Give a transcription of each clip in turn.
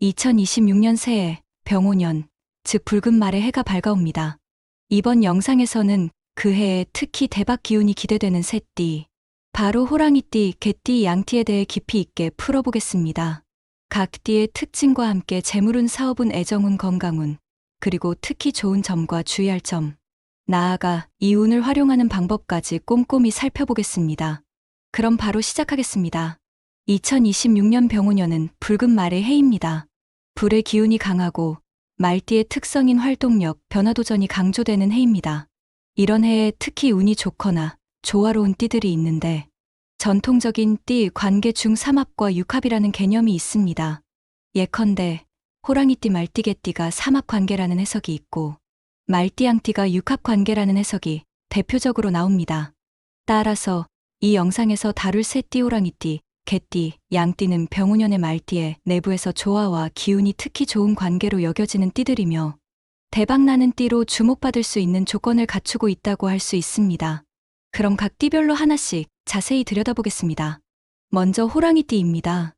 2026년 새해 병오년, 즉 붉은 말의 해가 밝아옵니다. 이번 영상에서는 그 해에 특히 대박 기운이 기대되는 새 띠, 바로 호랑이띠, 개띠, 양띠에 대해 깊이 있게 풀어보겠습니다. 각 띠의 특징과 함께 재물운, 사업운, 애정운, 건강운, 그리고 특히 좋은 점과 주의할 점, 나아가 이 운을 활용하는 방법까지 꼼꼼히 살펴보겠습니다. 그럼 바로 시작하겠습니다. 2026년 병오년은 붉은 말의 해입니다. 불의 기운이 강하고 말띠의 특성인 활동력, 변화도전이 강조되는 해입니다. 이런 해에 특히 운이 좋거나 조화로운 띠들이 있는데 전통적인 띠 관계 중 삼합과 육합이라는 개념이 있습니다. 예컨대 호랑이띠, 말띠, 개띠가 삼합관계라는 해석이 있고 말띠, 양띠가 육합관계라는 해석이 대표적으로 나옵니다. 따라서 이 영상에서 다룰 새 띠, 호랑이띠, 개띠, 양띠는 병오년의 말띠의 내부에서 조화와 기운이 특히 좋은 관계로 여겨지는 띠들이며 대박나는 띠로 주목받을 수 있는 조건을 갖추고 있다고 할 수 있습니다. 그럼 각 띠별로 하나씩 자세히 들여다보겠습니다. 먼저 호랑이띠입니다.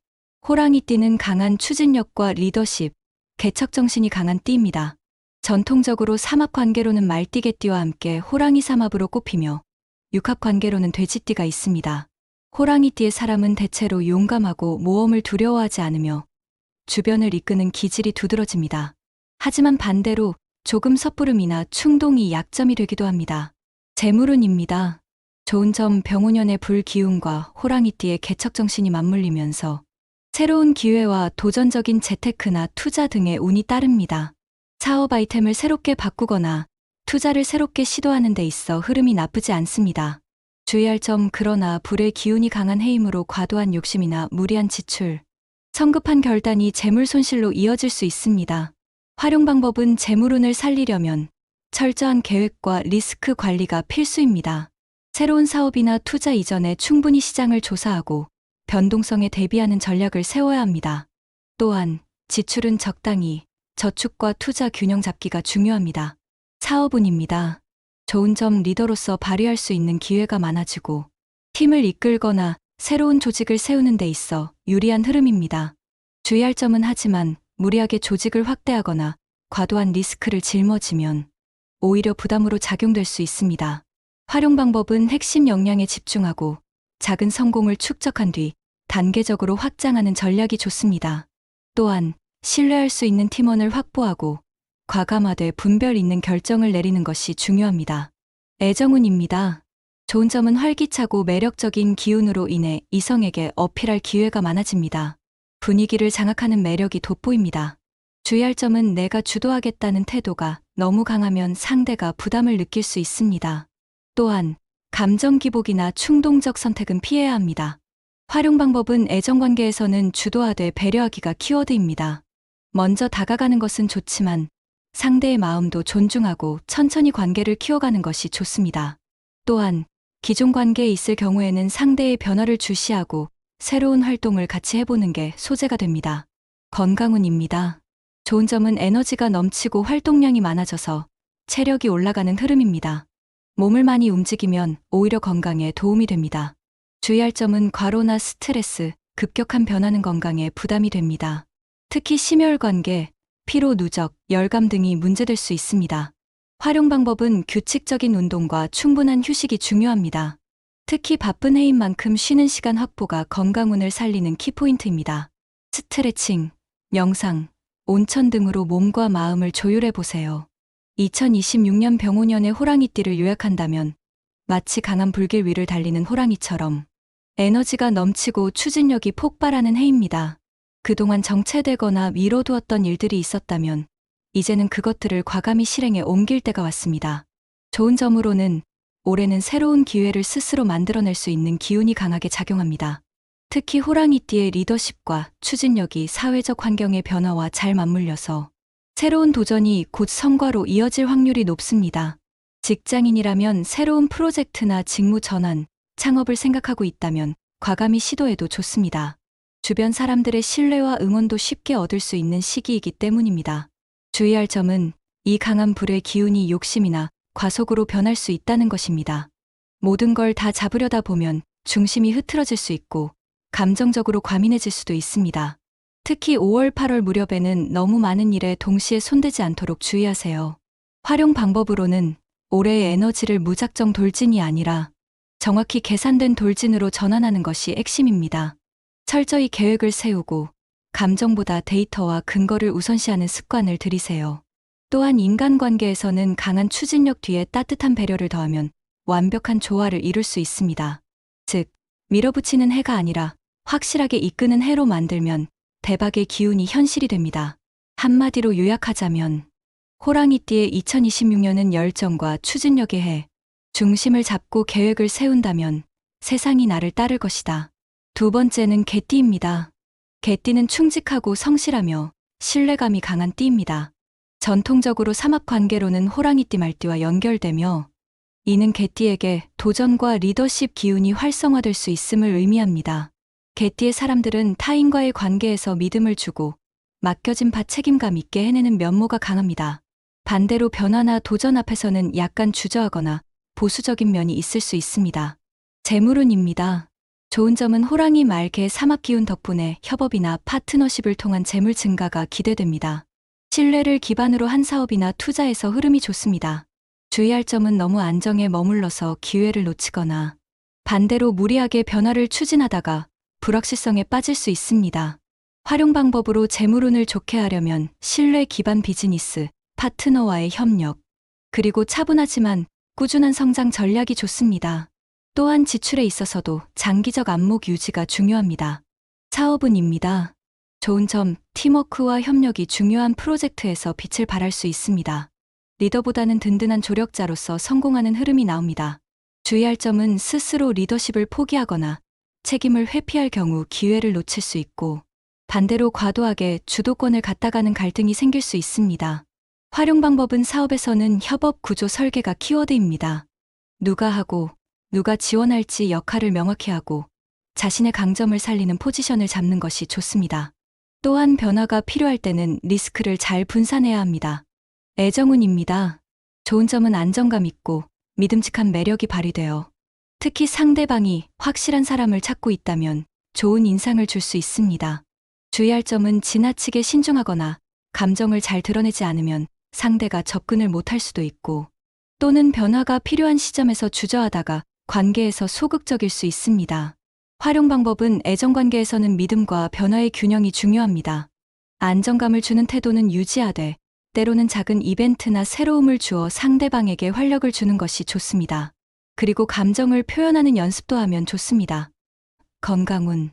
호랑이띠는 강한 추진력과 리더십, 개척정신이 강한 띠입니다. 전통적으로 삼합관계로는 말띠, 개띠와 함께 호랑이 삼합으로 꼽히며 육합관계로는 돼지띠가 있습니다. 호랑이띠의 사람은 대체로 용감하고 모험을 두려워하지 않으며 주변을 이끄는 기질이 두드러집니다. 하지만 반대로 조금 섣부름이나 충동이 약점이 되기도 합니다. 재물운입니다. 좋은 점, 병오년의 불기운과 호랑이띠의 개척정신이 맞물리면서 새로운 기회와 도전적인 재테크나 투자 등의 운이 따릅니다. 사업 아이템을 새롭게 바꾸거나 투자를 새롭게 시도하는 데 있어 흐름이 나쁘지 않습니다. 주의할 점, 그러나 불의 기운이 강한 해이므로 과도한 욕심이나 무리한 지출, 성급한 결단이 재물 손실로 이어질 수 있습니다. 활용 방법은 재물운을 살리려면 철저한 계획과 리스크 관리가 필수입니다. 새로운 사업이나 투자 이전에 충분히 시장을 조사하고 변동성에 대비하는 전략을 세워야 합니다. 또한 지출은 적당히, 저축과 투자 균형 잡기가 중요합니다. 사업운입니다. 좋은 점, 리더로서 발휘할 수 있는 기회가 많아지고 팀을 이끌거나 새로운 조직을 세우는 데 있어 유리한 흐름입니다. 주의할 점은 하지만 무리하게 조직을 확대하거나 과도한 리스크를 짊어지면 오히려 부담으로 작용될 수 있습니다. 활용 방법은 핵심 역량에 집중하고 작은 성공을 축적한 뒤 단계적으로 확장하는 전략이 좋습니다. 또한 신뢰할 수 있는 팀원을 확보하고 과감하되 분별 있는 결정을 내리는 것이 중요합니다. 애정운입니다. 좋은 점은 활기차고 매력적인 기운으로 인해 이성에게 어필할 기회가 많아집니다. 분위기를 장악하는 매력이 돋보입니다. 주의할 점은 내가 주도하겠다는 태도가 너무 강하면 상대가 부담을 느낄 수 있습니다. 또한 감정 기복이나 충동적 선택은 피해야 합니다. 활용 방법은 애정관계에서는 주도하되 배려하기가 키워드입니다. 먼저 다가가는 것은 좋지만 상대의 마음도 존중하고 천천히 관계를 키워가는 것이 좋습니다. 또한 기존 관계에 있을 경우에는 상대의 변화를 주시하고 새로운 활동을 같이 해보는 게 소재가 됩니다. 건강운입니다. 좋은 점은 에너지가 넘치고 활동량이 많아져서 체력이 올라가는 흐름입니다. 몸을 많이 움직이면 오히려 건강에 도움이 됩니다. 주의할 점은 과로나 스트레스, 급격한 변화는 건강에 부담이 됩니다. 특히 심혈관계, 피로 누적, 열감 등이 문제될 수 있습니다. 활용 방법은 규칙적인 운동과 충분한 휴식이 중요합니다. 특히 바쁜 해인 만큼 쉬는 시간 확보가 건강운을 살리는 키포인트입니다. 스트레칭, 명상, 온천 등으로 몸과 마음을 조율해 보세요. 2026년 병오년의 호랑이띠를 요약한다면 마치 강한 불길 위를 달리는 호랑이처럼 에너지가 넘치고 추진력이 폭발하는 해입니다. 그동안 정체되거나 미뤄두었던 일들이 있었다면 이제는 그것들을 과감히 실행에 옮길 때가 왔습니다. 좋은 점으로는 올해는 새로운 기회를 스스로 만들어낼 수 있는 기운이 강하게 작용합니다. 특히 호랑이띠의 리더십과 추진력이 사회적 환경의 변화와 잘 맞물려서 새로운 도전이 곧 성과로 이어질 확률이 높습니다. 직장인이라면 새로운 프로젝트나 직무 전환, 창업을 생각하고 있다면 과감히 시도해도 좋습니다. 주변 사람들의 신뢰와 응원도 쉽게 얻을 수 있는 시기이기 때문입니다. 주의할 점은 이 강한 불의 기운이 욕심이나 과속으로 변할 수 있다는 것입니다. 모든 걸 다 잡으려다 보면 중심이 흐트러질 수 있고 감정적으로 과민해질 수도 있습니다. 특히 5월, 8월 무렵에는 너무 많은 일에 동시에 손대지 않도록 주의하세요. 활용 방법으로는 올해의 에너지를 무작정 돌진이 아니라 정확히 계산된 돌진으로 전환하는 것이 핵심입니다. 철저히 계획을 세우고 감정보다 데이터와 근거를 우선시하는 습관을 들이세요. 또한 인간관계에서는 강한 추진력 뒤에 따뜻한 배려를 더하면 완벽한 조화를 이룰 수 있습니다. 즉, 밀어붙이는 해가 아니라 확실하게 이끄는 해로 만들면 대박의 기운이 현실이 됩니다. 한마디로 요약하자면 호랑이띠의 2026년은 열정과 추진력의 해, 중심을 잡고 계획을 세운다면 세상이 나를 따를 것이다. 두 번째는 개띠입니다. 개띠는 충직하고 성실하며 신뢰감이 강한 띠입니다. 전통적으로 삼합관계로는 호랑이띠 말띠와 연결되며 이는 개띠에게 도전과 리더십 기운이 활성화될 수 있음을 의미합니다. 개띠의 사람들은 타인과의 관계에서 믿음을 주고 맡겨진 바 책임감 있게 해내는 면모가 강합니다. 반대로 변화나 도전 앞에서는 약간 주저하거나 보수적인 면이 있을 수 있습니다. 재물운입니다. 좋은 점은 호랑이 말개 삼합 기운 덕분에 협업이나 파트너십을 통한 재물 증가가 기대됩니다. 신뢰를 기반으로 한 사업이나 투자에서 흐름이 좋습니다. 주의할 점은 너무 안정에 머물러서 기회를 놓치거나 반대로 무리하게 변화를 추진하다가 불확실성에 빠질 수 있습니다. 활용 방법으로 재물운을 좋게 하려면 신뢰 기반 비즈니스, 파트너와의 협력, 그리고 차분하지만 꾸준한 성장 전략이 좋습니다. 또한 지출에 있어서도 장기적 안목 유지가 중요합니다. 사업운입니다. 좋은 점, 팀워크와 협력이 중요한 프로젝트에서 빛을 발할 수 있습니다. 리더보다는 든든한 조력자로서 성공하는 흐름이 나옵니다. 주의할 점은 스스로 리더십을 포기하거나 책임을 회피할 경우 기회를 놓칠 수 있고 반대로 과도하게 주도권을 갖다가는 갈등이 생길 수 있습니다. 활용 방법은 사업에서는 협업 구조 설계가 키워드입니다. 누가 하고 누가 지원할지 역할을 명확히 하고 자신의 강점을 살리는 포지션을 잡는 것이 좋습니다. 또한 변화가 필요할 때는 리스크를 잘 분산해야 합니다. 애정운입니다. 좋은 점은 안정감 있고 믿음직한 매력이 발휘되어 특히 상대방이 확실한 사람을 찾고 있다면 좋은 인상을 줄 수 있습니다. 주의할 점은 지나치게 신중하거나 감정을 잘 드러내지 않으면 상대가 접근을 못할 수도 있고 또는 변화가 필요한 시점에서 주저하다가 관계에서 소극적일 수 있습니다. 활용 방법은 애정관계에서는 믿음과 변화의 균형이 중요합니다. 안정감을 주는 태도는 유지하되 때로는 작은 이벤트나 새로움을 주어 상대방에게 활력을 주는 것이 좋습니다. 그리고 감정을 표현하는 연습도 하면 좋습니다. 건강운.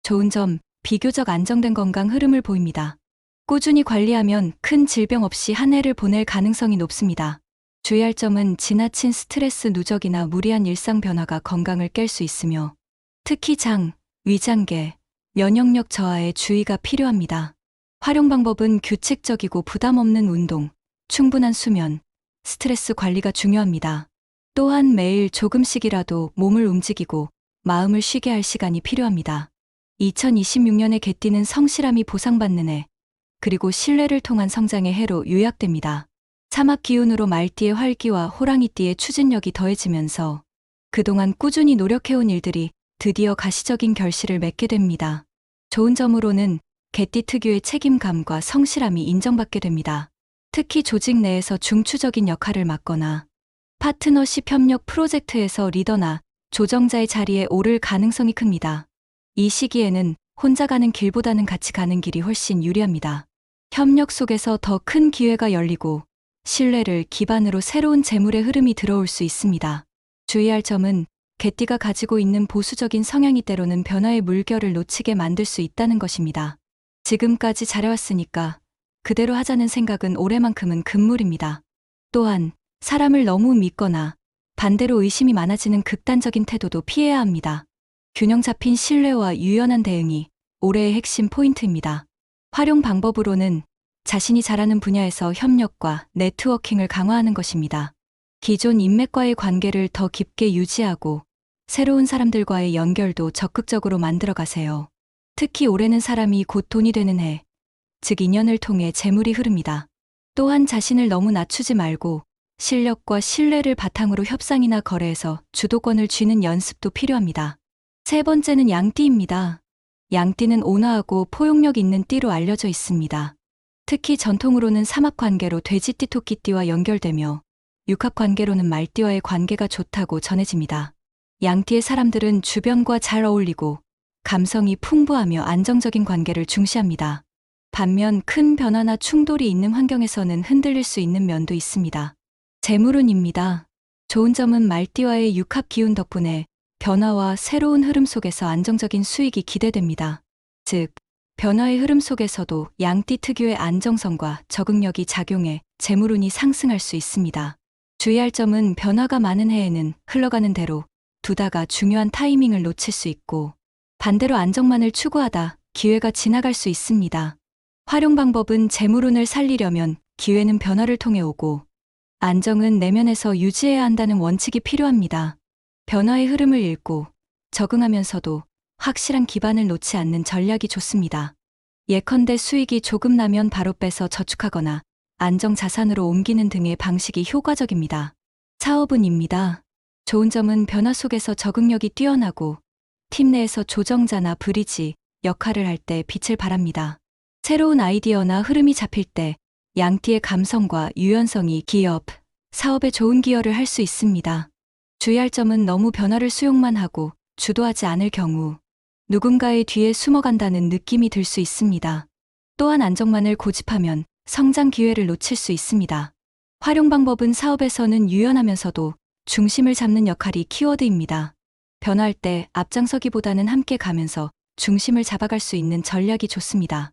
좋은 점, 비교적 안정된 건강 흐름을 보입니다. 꾸준히 관리하면 큰 질병 없이 한 해를 보낼 가능성이 높습니다. 주의할 점은 지나친 스트레스 누적이나 무리한 일상 변화가 건강을 깰 수 있으며 특히 장, 위장계, 면역력 저하에 주의가 필요합니다. 활용 방법은 규칙적이고 부담 없는 운동, 충분한 수면, 스트레스 관리가 중요합니다. 또한 매일 조금씩이라도 몸을 움직이고 마음을 쉬게 할 시간이 필요합니다. 2026년의 개띠는 성실함이 보상받는 해, 그리고 신뢰를 통한 성장의 해로 요약됩니다. 삼합 기운으로 말띠의 활기와 호랑이띠의 추진력이 더해지면서 그동안 꾸준히 노력해온 일들이 드디어 가시적인 결실을 맺게 됩니다. 좋은 점으로는 개띠 특유의 책임감과 성실함이 인정받게 됩니다. 특히 조직 내에서 중추적인 역할을 맡거나 파트너십 협력 프로젝트에서 리더나 조정자의 자리에 오를 가능성이 큽니다. 이 시기에는 혼자 가는 길보다는 같이 가는 길이 훨씬 유리합니다. 협력 속에서 더 큰 기회가 열리고 신뢰를 기반으로 새로운 재물의 흐름이 들어올 수 있습니다. 주의할 점은 개띠가 가지고 있는 보수적인 성향이 때로는 변화의 물결을 놓치게 만들 수 있다는 것입니다. 지금까지 잘해왔으니까 그대로 하자는 생각은 올해만큼은 금물입니다. 또한 사람을 너무 믿거나 반대로 의심이 많아지는 극단적인 태도도 피해야 합니다. 균형 잡힌 신뢰와 유연한 대응이 올해의 핵심 포인트입니다. 활용 방법으로는 자신이 잘하는 분야에서 협력과 네트워킹을 강화하는 것입니다. 기존 인맥과의 관계를 더 깊게 유지하고 새로운 사람들과의 연결도 적극적으로 만들어 가세요. 특히 올해는 사람이 곧 돈이 되는 해, 즉 인연을 통해 재물이 흐릅니다. 또한 자신을 너무 낮추지 말고 실력과 신뢰를 바탕으로 협상이나 거래에서 주도권을 쥐는 연습도 필요합니다. 세 번째는 양띠입니다. 양띠는 온화하고 포용력 있는 띠로 알려져 있습니다. 특히 전통으로는 삼합관계로 돼지띠 토끼띠와 연결되며 육합관계로는 말띠와의 관계가 좋다고 전해집니다. 양띠의 사람들은 주변과 잘 어울리고 감성이 풍부하며 안정적인 관계를 중시합니다. 반면 큰 변화나 충돌이 있는 환경에서는 흔들릴 수 있는 면도 있습니다. 재물운입니다. 좋은 점은 말띠와의 육합 기운 덕분에 변화와 새로운 흐름 속에서 안정적인 수익이 기대됩니다. 즉, 변화의 흐름 속에서도 양띠 특유의 안정성과 적응력이 작용해 재물운이 상승할 수 있습니다. 주의할 점은 변화가 많은 해에는 흘러가는 대로 두다가 중요한 타이밍을 놓칠 수 있고, 반대로 안정만을 추구하다 기회가 지나갈 수 있습니다. 활용 방법은 재물운을 살리려면 기회는 변화를 통해 오고, 안정은 내면에서 유지해야 한다는 원칙이 필요합니다. 변화의 흐름을 읽고 적응하면서도 확실한 기반을 놓지 않는 전략이 좋습니다. 예컨대 수익이 조금 나면 바로 빼서 저축하거나 안정 자산으로 옮기는 등의 방식이 효과적입니다. 사업운입니다. 좋은 점은 변화 속에서 적응력이 뛰어나고 팀 내에서 조정자나 브리지 역할을 할 때 빛을 발합니다. 새로운 아이디어나 흐름이 잡힐 때 양띠의 감성과 유연성이 기업, 사업에 좋은 기여를 할 수 있습니다. 주의할 점은 너무 변화를 수용만 하고 주도하지 않을 경우 누군가의 뒤에 숨어간다는 느낌이 들 수 있습니다. 또한 안정만을 고집하면 성장 기회를 놓칠 수 있습니다. 활용 방법은 사업에서는 유연하면서도 중심을 잡는 역할이 키워드입니다. 변화할 때 앞장서기보다는 함께 가면서 중심을 잡아갈 수 있는 전략이 좋습니다.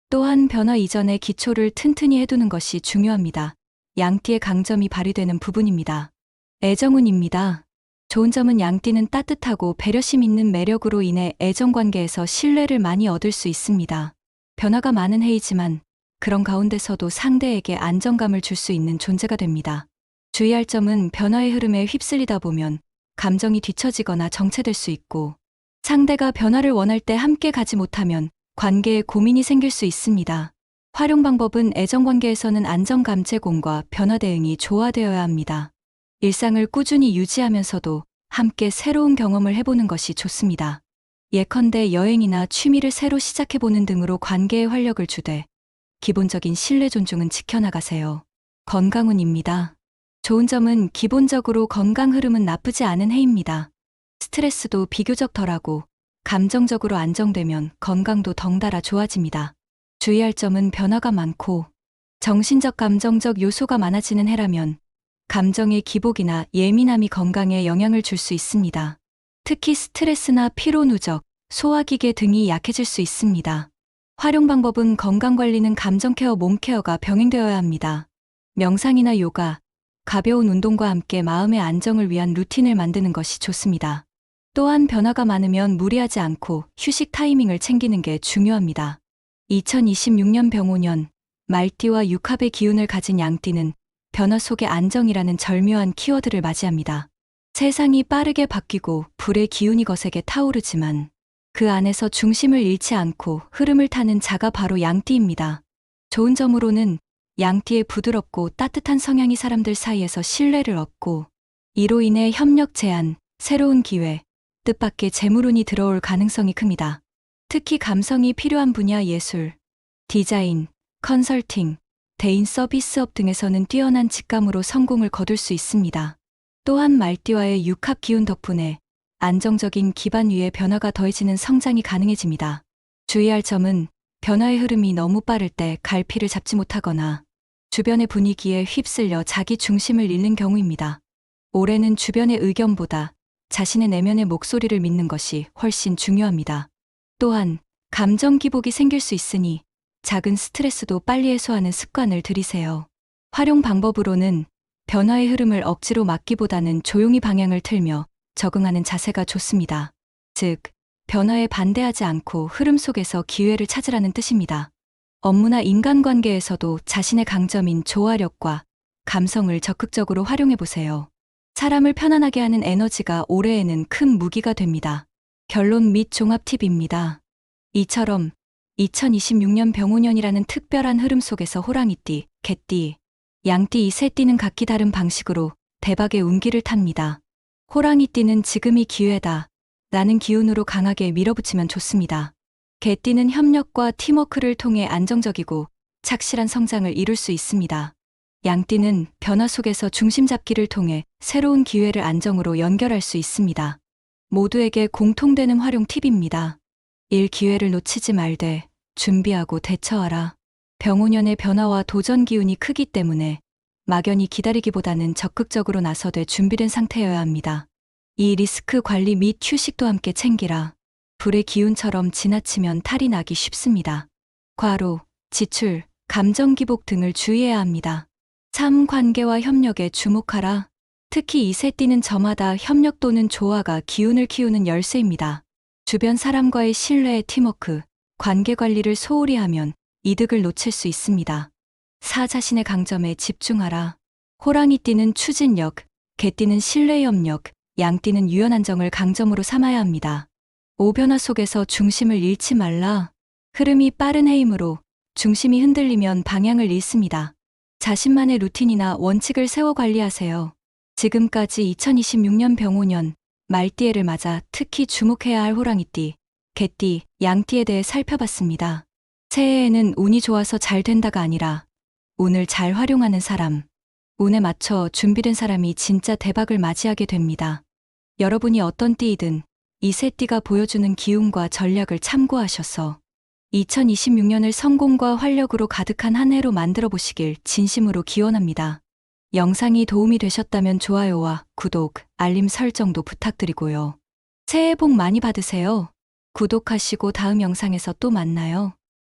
또한 변화 이전에 기초를 튼튼히 해두는 것이 중요합니다. 양띠의 강점이 발휘되는 부분입니다. 애정운입니다. 좋은 점은 양띠는 따뜻하고 배려심 있는 매력으로 인해 애정관계에서 신뢰를 많이 얻을 수 있습니다. 변화가 많은 해이지만 그런 가운데서도 상대에게 안정감을 줄 수 있는 존재가 됩니다. 주의할 점은 변화의 흐름에 휩쓸리다 보면 감정이 뒤처지거나 정체될 수 있고, 상대가 변화를 원할 때 함께 가지 못하면 관계에 고민이 생길 수 있습니다. 활용 방법은 애정관계에서는 안정감 제공과 변화 대응이 조화되어야 합니다. 일상을 꾸준히 유지하면서도 함께 새로운 경험을 해보는 것이 좋습니다. 예컨대 여행이나 취미를 새로 시작해보는 등으로 관계에 활력을 주되 기본적인 신뢰 존중은 지켜나가세요. 건강운입니다. 좋은 점은 기본적으로 건강 흐름은 나쁘지 않은 해입니다. 스트레스도 비교적 덜하고 감정적으로 안정되면 건강도 덩달아 좋아집니다. 주의할 점은 변화가 많고 정신적 감정적 요소가 많아지는 해라면 감정의 기복이나 예민함이 건강에 영향을 줄 수 있습니다. 특히 스트레스나 피로 누적, 소화기계 등이 약해질 수 있습니다. 활용 방법은 건강관리는 감정케어, 몸케어가 병행되어야 합니다. 명상이나 요가, 가벼운 운동과 함께 마음의 안정을 위한 루틴을 만드는 것이 좋습니다. 또한 변화가 많으면 무리하지 않고 휴식 타이밍을 챙기는 게 중요합니다. 2026년 병오년, 말띠와 육합의 기운을 가진 양띠는 변화 속의 안정이라는 절묘한 키워드를 맞이합니다. 세상이 빠르게 바뀌고 불의 기운이 거세게 타오르지만 그 안에서 중심을 잃지 않고 흐름을 타는 자가 바로 양띠입니다. 좋은 점으로는 양띠의 부드럽고 따뜻한 성향이 사람들 사이에서 신뢰를 얻고, 이로 인해 협력 제안, 새로운 기회, 뜻밖의 재물운이 들어올 가능성이 큽니다. 특히 감성이 필요한 분야 예술, 디자인, 컨설팅, 대인 서비스업 등에서는 뛰어난 직감으로 성공을 거둘 수 있습니다. 또한 말띠와의 육합 기운 덕분에 안정적인 기반 위에 변화가 더해지는 성장이 가능해집니다. 주의할 점은 변화의 흐름이 너무 빠를 때 갈피를 잡지 못하거나 주변의 분위기에 휩쓸려 자기 중심을 잃는 경우입니다. 올해는 주변의 의견보다 자신의 내면의 목소리를 믿는 것이 훨씬 중요합니다. 또한 감정 기복이 생길 수 있으니 작은 스트레스도 빨리 해소하는 습관을 들이세요. 활용 방법으로는 변화의 흐름을 억지로 막기보다는 조용히 방향을 틀며 적응하는 자세가 좋습니다. 즉, 변화에 반대하지 않고 흐름 속에서 기회를 찾으라는 뜻입니다. 업무나 인간관계에서도 자신의 강점인 조화력과 감성을 적극적으로 활용해보세요. 사람을 편안하게 하는 에너지가 올해에는 큰 무기가 됩니다. 결론 및 종합 팁입니다. 이처럼 2026년 병오년이라는 특별한 흐름 속에서 호랑이띠, 개띠, 양띠 이 세 띠는 각기 다른 방식으로 대박의 운기를 탑니다. 호랑이띠는 지금이 기회다 라는 기운으로 강하게 밀어붙이면 좋습니다. 개띠는 협력과 팀워크를 통해 안정적이고 착실한 성장을 이룰 수 있습니다. 양띠는 변화 속에서 중심 잡기를 통해 새로운 기회를 안정으로 연결할 수 있습니다. 모두에게 공통되는 활용 팁입니다. 1. 기회를 놓치지 말되 준비하고 대처하라. 병오년의 변화와 도전 기운이 크기 때문에 막연히 기다리기보다는 적극적으로 나서되 준비된 상태여야 합니다. 2. 리스크 관리 및 휴식도 함께 챙기라. 불의 기운처럼 지나치면 탈이 나기 쉽습니다. 과로, 지출, 감정 기복 등을 주의해야 합니다. 3. 관계와 협력에 주목하라. 특히 이 새띠는 저마다 협력 또는 조화가 기운을 키우는 열쇠입니다. 주변 사람과의 신뢰, 팀워크, 관계 관리를 소홀히 하면 이득을 놓칠 수 있습니다. 4. 자신의 강점에 집중하라. 호랑이띠는 추진력, 개띠는 신뢰 협력, 양띠는 유연한 점을 강점으로 삼아야 합니다. 5. 변화 속에서 중심을 잃지 말라. 흐름이 빠른 해임으로 중심이 흔들리면 방향을 잃습니다. 자신만의 루틴이나 원칙을 세워 관리하세요. 지금까지 2026년 병오년 말띠해를 맞아 특히 주목해야 할 호랑이띠, 개띠, 양띠에 대해 살펴봤습니다. 새해에는 운이 좋아서 잘 된다가 아니라 운을 잘 활용하는 사람, 운에 맞춰 준비된 사람이 진짜 대박을 맞이하게 됩니다. 여러분이 어떤 띠이든 이 세 띠가 보여주는 기운과 전략을 참고하셔서 2026년을 성공과 활력으로 가득한 한 해로 만들어 보시길 진심으로 기원합니다. 영상이 도움이 되셨다면 좋아요와 구독, 알림 설정도 부탁드리고요. 새해 복 많이 받으세요. 구독하시고 다음 영상에서 또 만나요.